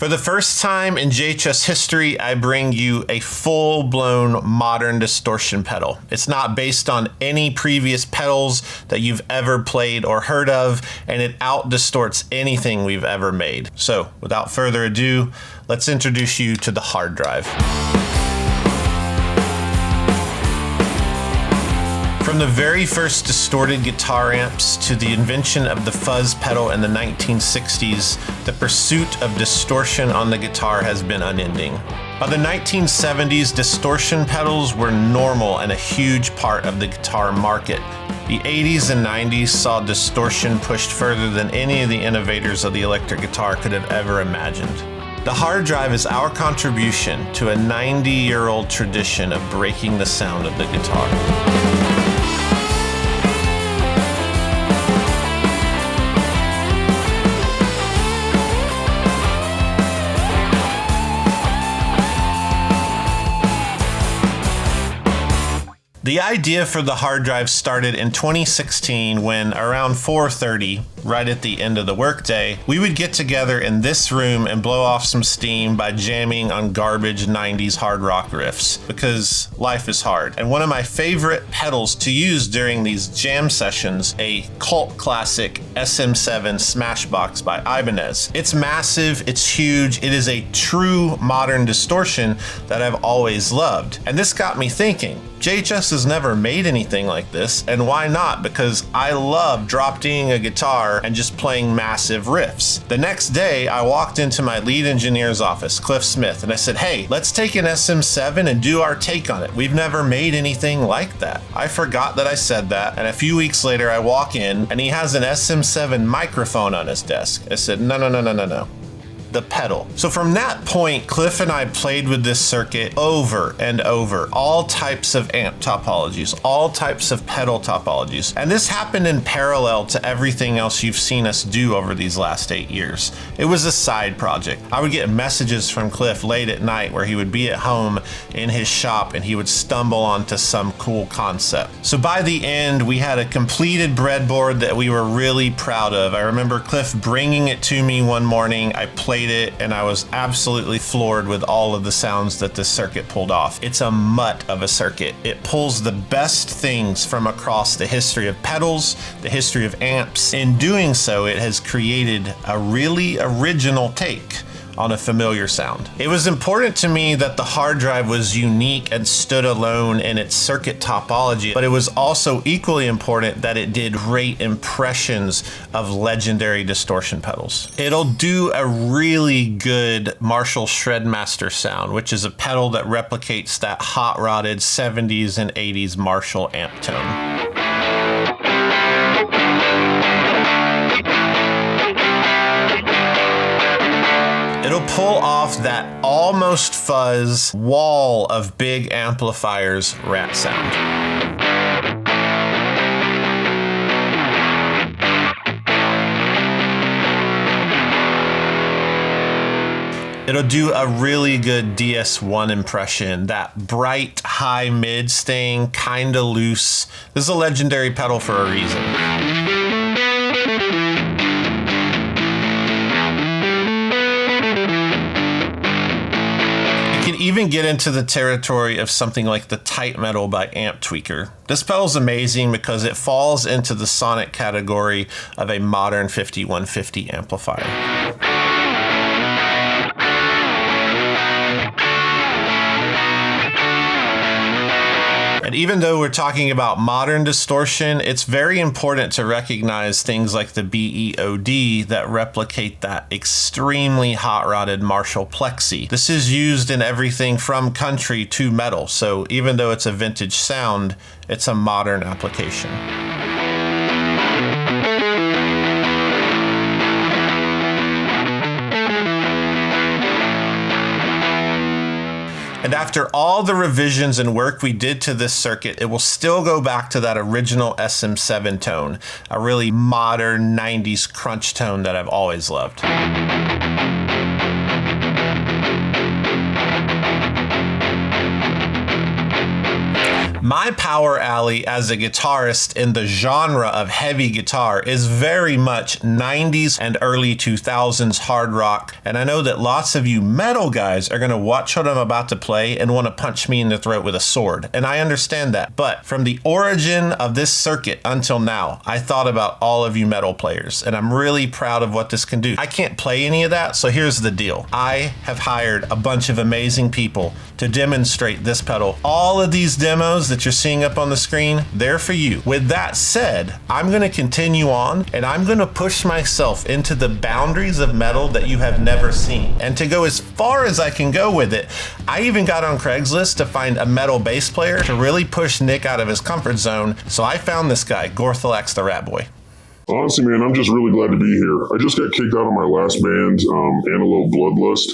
For the first time in JHS history, I bring you a full-blown modern distortion pedal. It's not based on any previous pedals that you've ever played or heard of, and it out-distorts anything we've ever made. So, without further ado, let's introduce you to the hard drive. From the very first distorted guitar amps to the invention of the fuzz pedal in the 1960s, the pursuit of distortion on the guitar has been unending. By the 1970s, distortion pedals were normal and a huge part of the guitar market. The 80s and 90s saw distortion pushed further than any of the innovators of the electric guitar could have ever imagined. The hard drive is our contribution to a 90-year-old tradition of breaking the sound of the guitar. The idea for the hard drive started in 2016 when around 4:30, right at the end of the workday, we would get together in this room and blow off some steam by jamming on garbage 90s hard rock riffs, because life is hard. And one of my favorite pedals to use during these jam sessions, a cult classic SM7 Smashbox by Ibanez. It's massive, it's huge, it is a true modern distortion that I've always loved. And this got me thinking, JHS has never made anything like this, and why not? Because I love drop D'ing a guitar and just playing massive riffs. The next day, I walked into my lead engineer's office, Cliff Smith, and I said, hey, let's take an SM7 and do our take on it. We've never made anything like that. I forgot that I said that, and a few weeks later, I walk in, and he has an SM7 microphone on his desk. I said, no. The pedal. So from that point, Cliff and I played with this circuit over and over, all types of amp topologies, all types of pedal topologies. And this happened in parallel to everything else you've seen us do over these last 8 years. It was a side project. I would get messages from Cliff late at night where he would be at home in his shop and he would stumble onto some cool concept. So by the end, we had a completed breadboard that we were really proud of. I remember Cliff bringing it to me one morning. I played it and I was absolutely floored with all of the sounds that this circuit pulled off. It's a mutt of a circuit. It pulls the best things from across the history of pedals, the history of amps. In doing so, it has created a really original take on a familiar sound. It was important to me that the hard drive was unique and stood alone in its circuit topology, but it was also equally important that it did great impressions of legendary distortion pedals. It'll do a really good Marshall Shredmaster sound, which is a pedal that replicates that hot-rodded 70s and 80s Marshall amp tone. It'll pull off that almost fuzz wall of big amplifiers rat sound. It'll do a really good DS1 impression, that bright high mid staying kinda loose. This is a legendary pedal for a reason. Even get into the territory of something like the Tight Metal by Amp Tweaker. This pedal's amazing because it falls into the sonic category of a modern 5150 amplifier. And even though we're talking about modern distortion, it's very important to recognize things like the BEOD that replicate that extremely hot-rodded Marshall Plexi. This is used in everything from country to metal, so even though it's a vintage sound, it's a modern application. And after all the revisions and work we did to this circuit, it will still go back to that original SM7 tone, a really modern 90s crunch tone that I've always loved. My power alley as a guitarist in the genre of heavy guitar is very much 90s and early 2000s hard rock. And I know that lots of you metal guys are going to watch what I'm about to play and want to punch me in the throat with a sword. And I understand that. But from the origin of this circuit until now, I thought about all of you metal players. And I'm really proud of what this can do. I can't play any of that. So here's the deal. I have hired a bunch of amazing people to demonstrate this pedal. All of these demos that you're seeing up on the screen, they're for you. With that said, I'm going to continue on and I'm going to push myself into the boundaries of metal that you have never seen. And to go as far as I can go with it, I even got on Craigslist to find a metal bass player to really push Nick out of his comfort zone. So I found this guy, Gorthalax the Rat Boy. Honestly, man, I'm just really glad to be here. I just got kicked out of my last band, Antelope Bloodlust.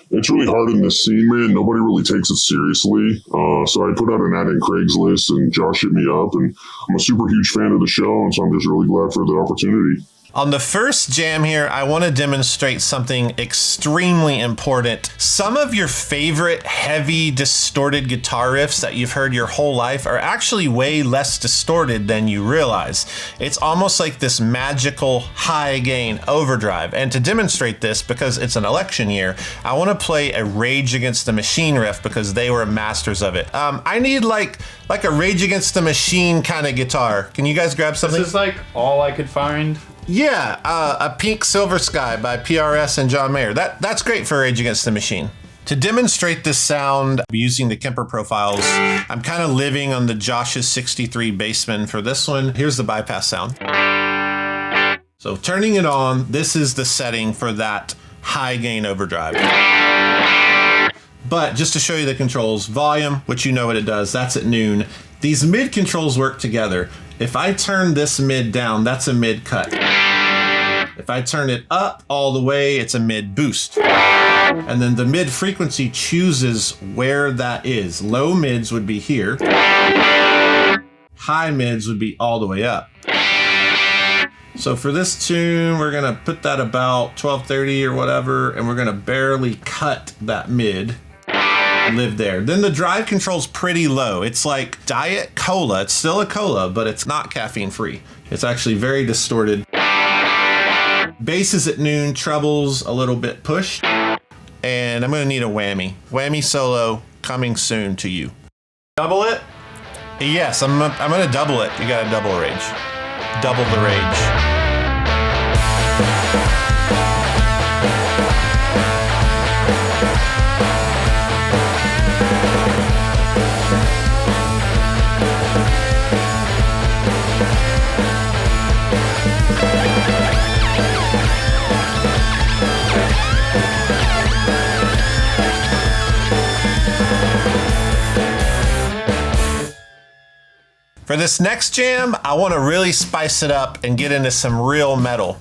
It's really hard in this scene, man. Nobody really takes it seriously. So I put out an ad in Craigslist and Josh hit me up, and I'm a super huge fan of the show, and so I'm just really glad for the opportunity. On the first jam here, I want to demonstrate something extremely important. Some of your favorite heavy distorted guitar riffs that you've heard your whole life are actually way less distorted than you realize. It's almost like this magical high gain overdrive. And to demonstrate this, because it's an election year, I want to play a Rage Against the Machine riff because they were masters of it. I need like a Rage Against the Machine kind of guitar. Can you guys grab something? This is like all I could find. Yeah, a Pink Silver Sky by PRS and John Mayer. That's great for Rage Against the Machine. To demonstrate this sound using the Kemper profiles, I'm kind of living on the Josh's 63 Bassman for this one. Here's the bypass sound. So turning it on, this is the setting for that high gain overdrive. But just to show you the controls, volume, which you know what it does, that's at noon. These mid controls work together. If I turn this mid down, that's a mid cut. If I turn it up all the way, it's a mid boost. And then the mid frequency chooses where that is. Low mids would be here. High mids would be all the way up. So for this tune, we're gonna put that about 1230 or whatever, and we're gonna barely cut that mid. Live there. Then the drive control's pretty low. It's like Diet Cola. It's still a cola, but it's not caffeine free. It's actually very distorted. Bass is at noon, trebles a little bit pushed. And I'm gonna need a whammy. Whammy solo coming soon to you. Double it? Yes, I'm gonna double it. You gotta double rage. Double the rage. For this next jam, I want to really spice it up and get into some real metal.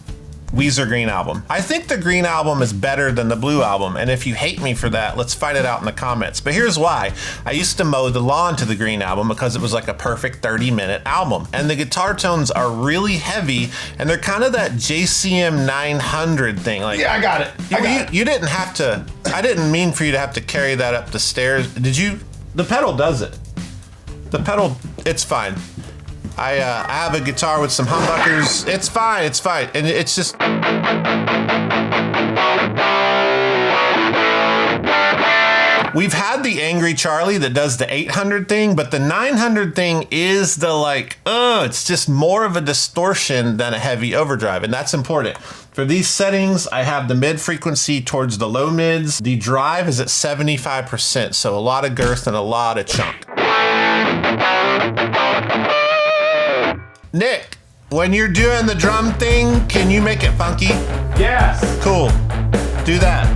Weezer Green Album. I think the Green Album is better than the Blue Album, and if you hate me for that, let's fight it out in the comments. But here's why. I used to mow the lawn to the Green Album because it was like a perfect 30-minute album. And the guitar tones are really heavy, and they're kind of that JCM 900 thing. Like, Yeah, I got it. You didn't have to, I didn't mean for you to have to carry that up the stairs. Did you? The pedal does it. The pedal, it's fine. I have a guitar with some humbuckers. It's fine, it's fine. And it's just... We've had the Angry Charlie that does the 800 thing, but the 900 thing is the like, it's just more of a distortion than a heavy overdrive, and that's important. For these settings, I have the mid frequency towards the low mids. The drive is at 75%, so a lot of girth and a lot of chunk. Nick, when you're doing the drum thing, can you make it funky? Yes. Cool. Do that.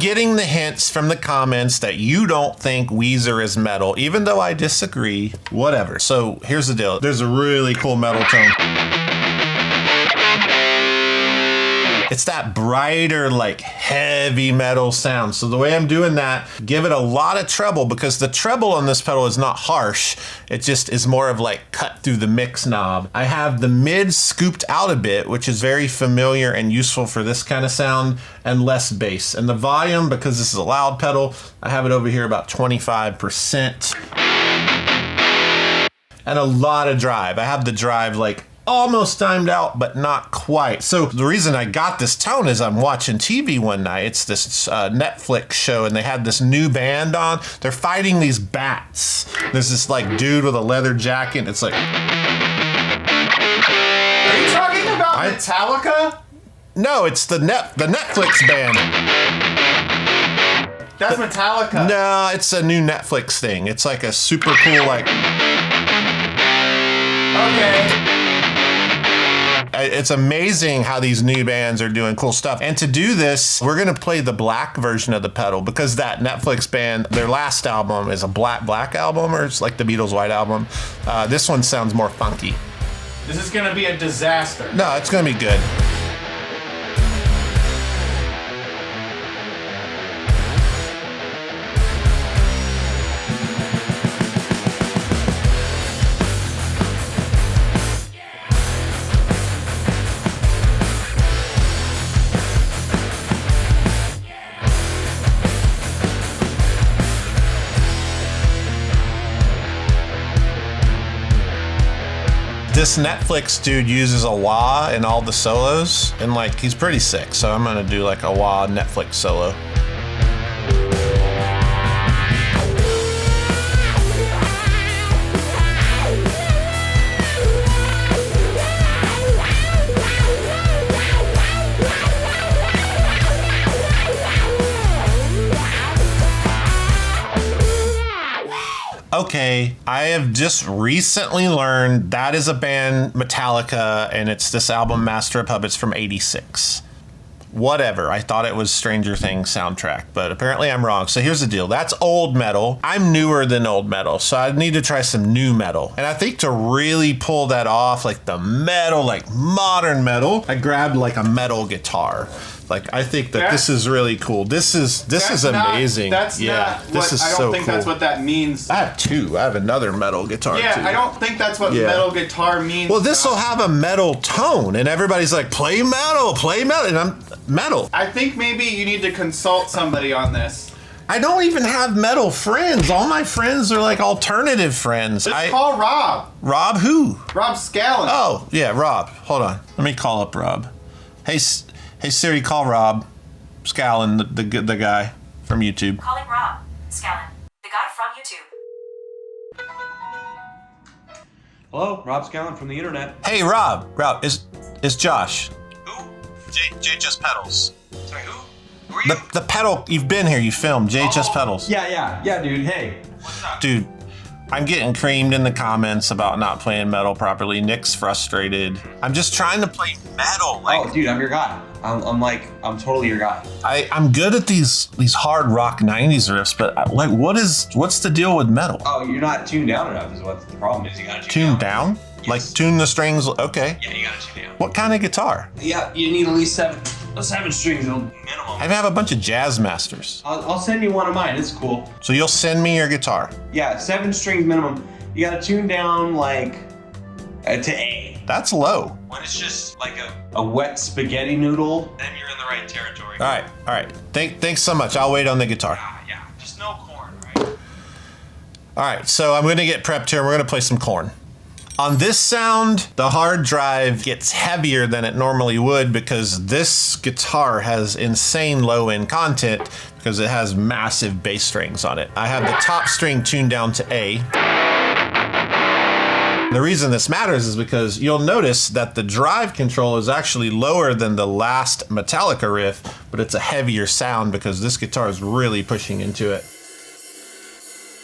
getting the hints from the comments that you don't think Weezer is metal, even though I disagree. Whatever. So here's the deal. There's a really cool metal tone. It's that brighter, like heavy metal sound. So the way I'm doing that, give it a lot of treble, because the treble on this pedal is not harsh. It just is more of like cut through the mix knob. I have the mid scooped out a bit, which is very familiar and useful for this kind of sound, and less bass. And the volume, because this is a loud pedal, I have it over here about 25%. And a lot of drive. I have the drive like almost timed out, but not quite. So the reason I got this tone is I'm watching TV one night. It's this Netflix show, and they had this new band on. They're fighting these bats. There's this like dude with a leather jacket. It's like... Are you talking about Metallica? No, it's the Netflix band. That's Metallica. No, it's a new Netflix thing. It's like a super cool like... Okay. It's amazing how these new bands are doing cool stuff. And to do this, we're going to play the black version of the pedal, because that Netflix band, their last album is a black album, or it's like the Beatles' White Album. This one sounds more funky. This is going to be a disaster. No, it's going to be good. This Netflix dude uses a wah in all the solos, and like he's pretty sick, so I'm gonna do like a wah Netflix solo. Okay, I have just recently learned that is a band, Metallica, and it's this album Master of Puppets from '86. Whatever, I thought it was Stranger Things soundtrack, but apparently I'm wrong. So here's the deal, that's old metal. I'm newer than old metal, so I need to try some new metal. And I think to really pull that off, like the metal, like modern metal, I grabbed like a metal guitar. Like, I think that this is really cool. This is amazing. That's not what, I don't think that's what that means. I have two. I have another metal guitar, too. I don't think that's what metal guitar means. Well, this will have a metal tone, and everybody's like, play metal, and I'm metal. I think maybe you need to consult somebody on this. I don't even have metal friends. All my friends are like alternative friends. Just call Rob. Rob who? Rob Scallon. Oh, yeah, Rob. Hold on. Let me call up Rob. Hey Siri, call Rob Scallon, the guy from YouTube. Calling Rob Scallon, the guy from YouTube. Hello, Rob Scallon from the internet. Hey, Rob, it's Josh. Who? JHS Pedals. Sorry, who? Who are you? The pedal, you've been here, you filmed JHS Pedals. Yeah, dude. Hey, what's up? Dude, I'm getting creamed in the comments about not playing metal properly. Nick's frustrated. I'm just trying to play metal. Oh, dude, I'm your guy. I'm totally your guy. I'm good at these hard rock 90s riffs, but like, what's the deal with metal? Oh, you're not tuned down enough is what the problem is. You gotta tune down? Yes. Like tune the strings, okay. Yeah, you gotta tune down. What kind of guitar? Yeah, you need at least seven strings minimum. I have a bunch of jazz masters. I'll send you one of mine, it's cool. So you'll send me your guitar? Yeah, 7 strings minimum. You gotta tune down like to A. That's low. When it's just like a wet spaghetti noodle, then you're in the right territory. All right. Thanks so much. I'll wait on the guitar. Yeah, just no Korn, right? All right, so I'm gonna get prepped here. We're gonna play some Korn. On this sound, the hard drive gets heavier than it normally would because this guitar has insane low end content because it has massive bass strings on it. I have the top string tuned down to A. The reason this matters is because you'll notice that the drive control is actually lower than the last Metallica riff, but it's a heavier sound because this guitar is really pushing into it.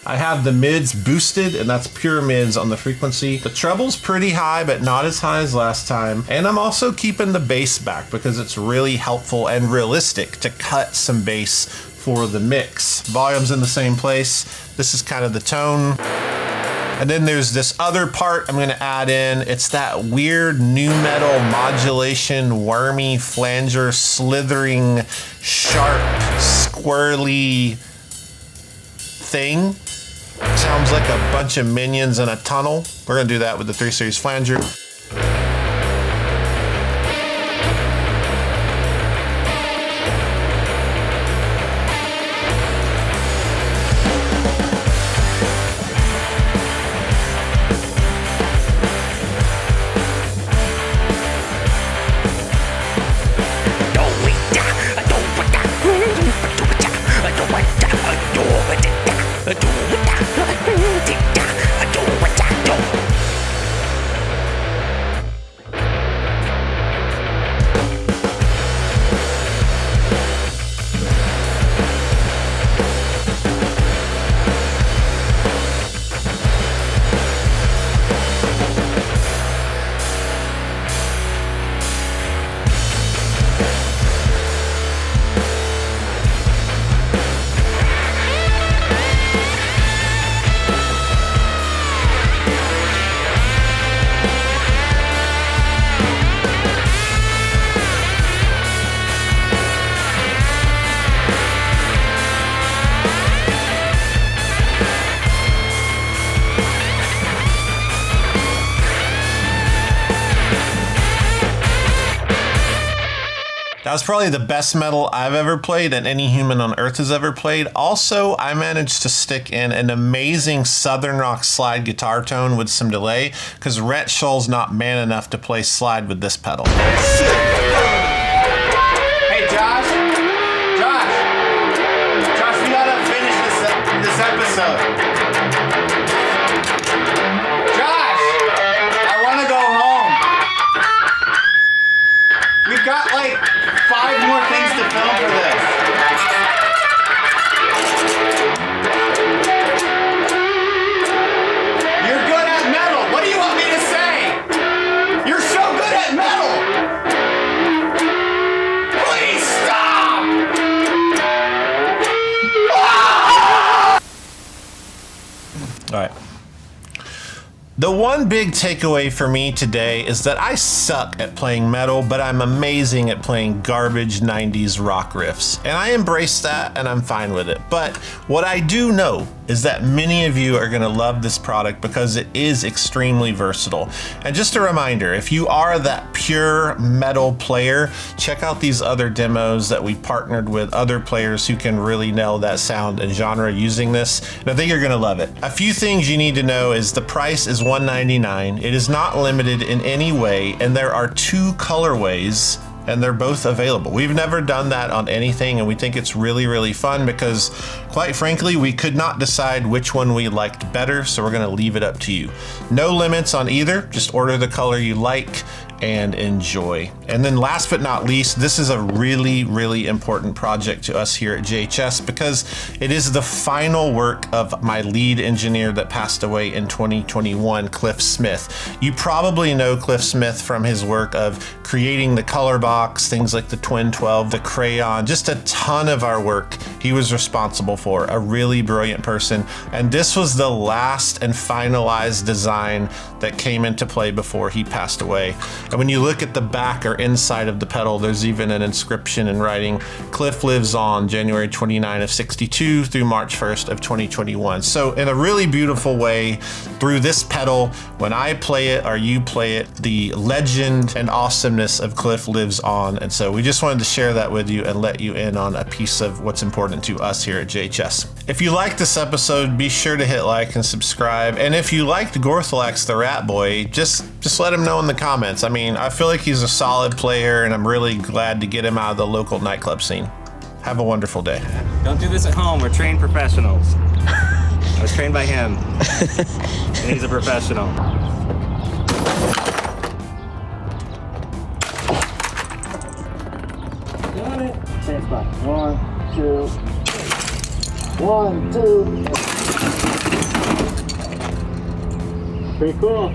I have the mids boosted, and that's pure mids on the frequency. The treble's pretty high, but not as high as last time. And I'm also keeping the bass back because it's really helpful and realistic to cut some bass for the mix. Volume's in the same place. This is kind of the tone. And then there's this other part I'm gonna add in. It's that weird nu metal modulation, wormy flanger, slithering, sharp, squirrely thing. Sounds like a bunch of minions in a tunnel. We're gonna do that with the 3 Series flanger. That was probably the best metal I've ever played and any human on earth has ever played. Also, I managed to stick in an amazing Southern Rock slide guitar tone with some delay because Rhett Shull's not man enough to play slide with this pedal. Hey, Josh, we gotta finish this episode. Josh, I wanna go home. We've got like 5 more things to film for this. You're good at metal. What do you want me to say? You're so good at metal. Please stop. All right. The one big takeaway for me today is that I suck at playing metal, but I'm amazing at playing garbage 90s rock riffs. And I embrace that and I'm fine with it. But what I do know is that many of you are gonna love this product because it is extremely versatile. And just a reminder, if you are that pure metal player, check out these other demos that we partnered with other players who can really nail that sound and genre using this. And I think you're gonna love it. A few things you need to know is the price is $199. It is not limited in any way, and there are 2 colorways and they're both available. We've never done that on anything, and we think it's really, really fun because, quite frankly, we could not decide which one we liked better, so we're gonna leave it up to you. No limits on either, just order the color you like and enjoy. And then last but not least, this is a really, really important project to us here at JHS because it is the final work of my lead engineer that passed away in 2021, Cliff Smith. You probably know Cliff Smith from his work of creating the color box, things like the Twin 12, the Crayon, just a ton of our work he was responsible for. A really brilliant person. And this was the last and finalized design that came into play before he passed away. And when you look at the back or inside of the pedal, there's even an inscription in writing, Cliff lives on January 29 of 62 through March 1st of 2021. So in a really beautiful way, through this pedal, when I play it or you play it, the legend and awesomeness of Cliff lives on. And so we just wanted to share that with you and let you in on a piece of what's important to us here at JHS. If you liked this episode, be sure to hit like and subscribe. And if you liked Gorthalax the Rat Boy, just let him know in the comments. I mean, I feel like he's a solid player and I'm really glad to get him out of the local nightclub scene. Have a wonderful day. Don't do this at home. We're trained professionals. I was trained by him. And he's a professional. Got it. Same spot. 1, 2. 1, 2. Pretty cool.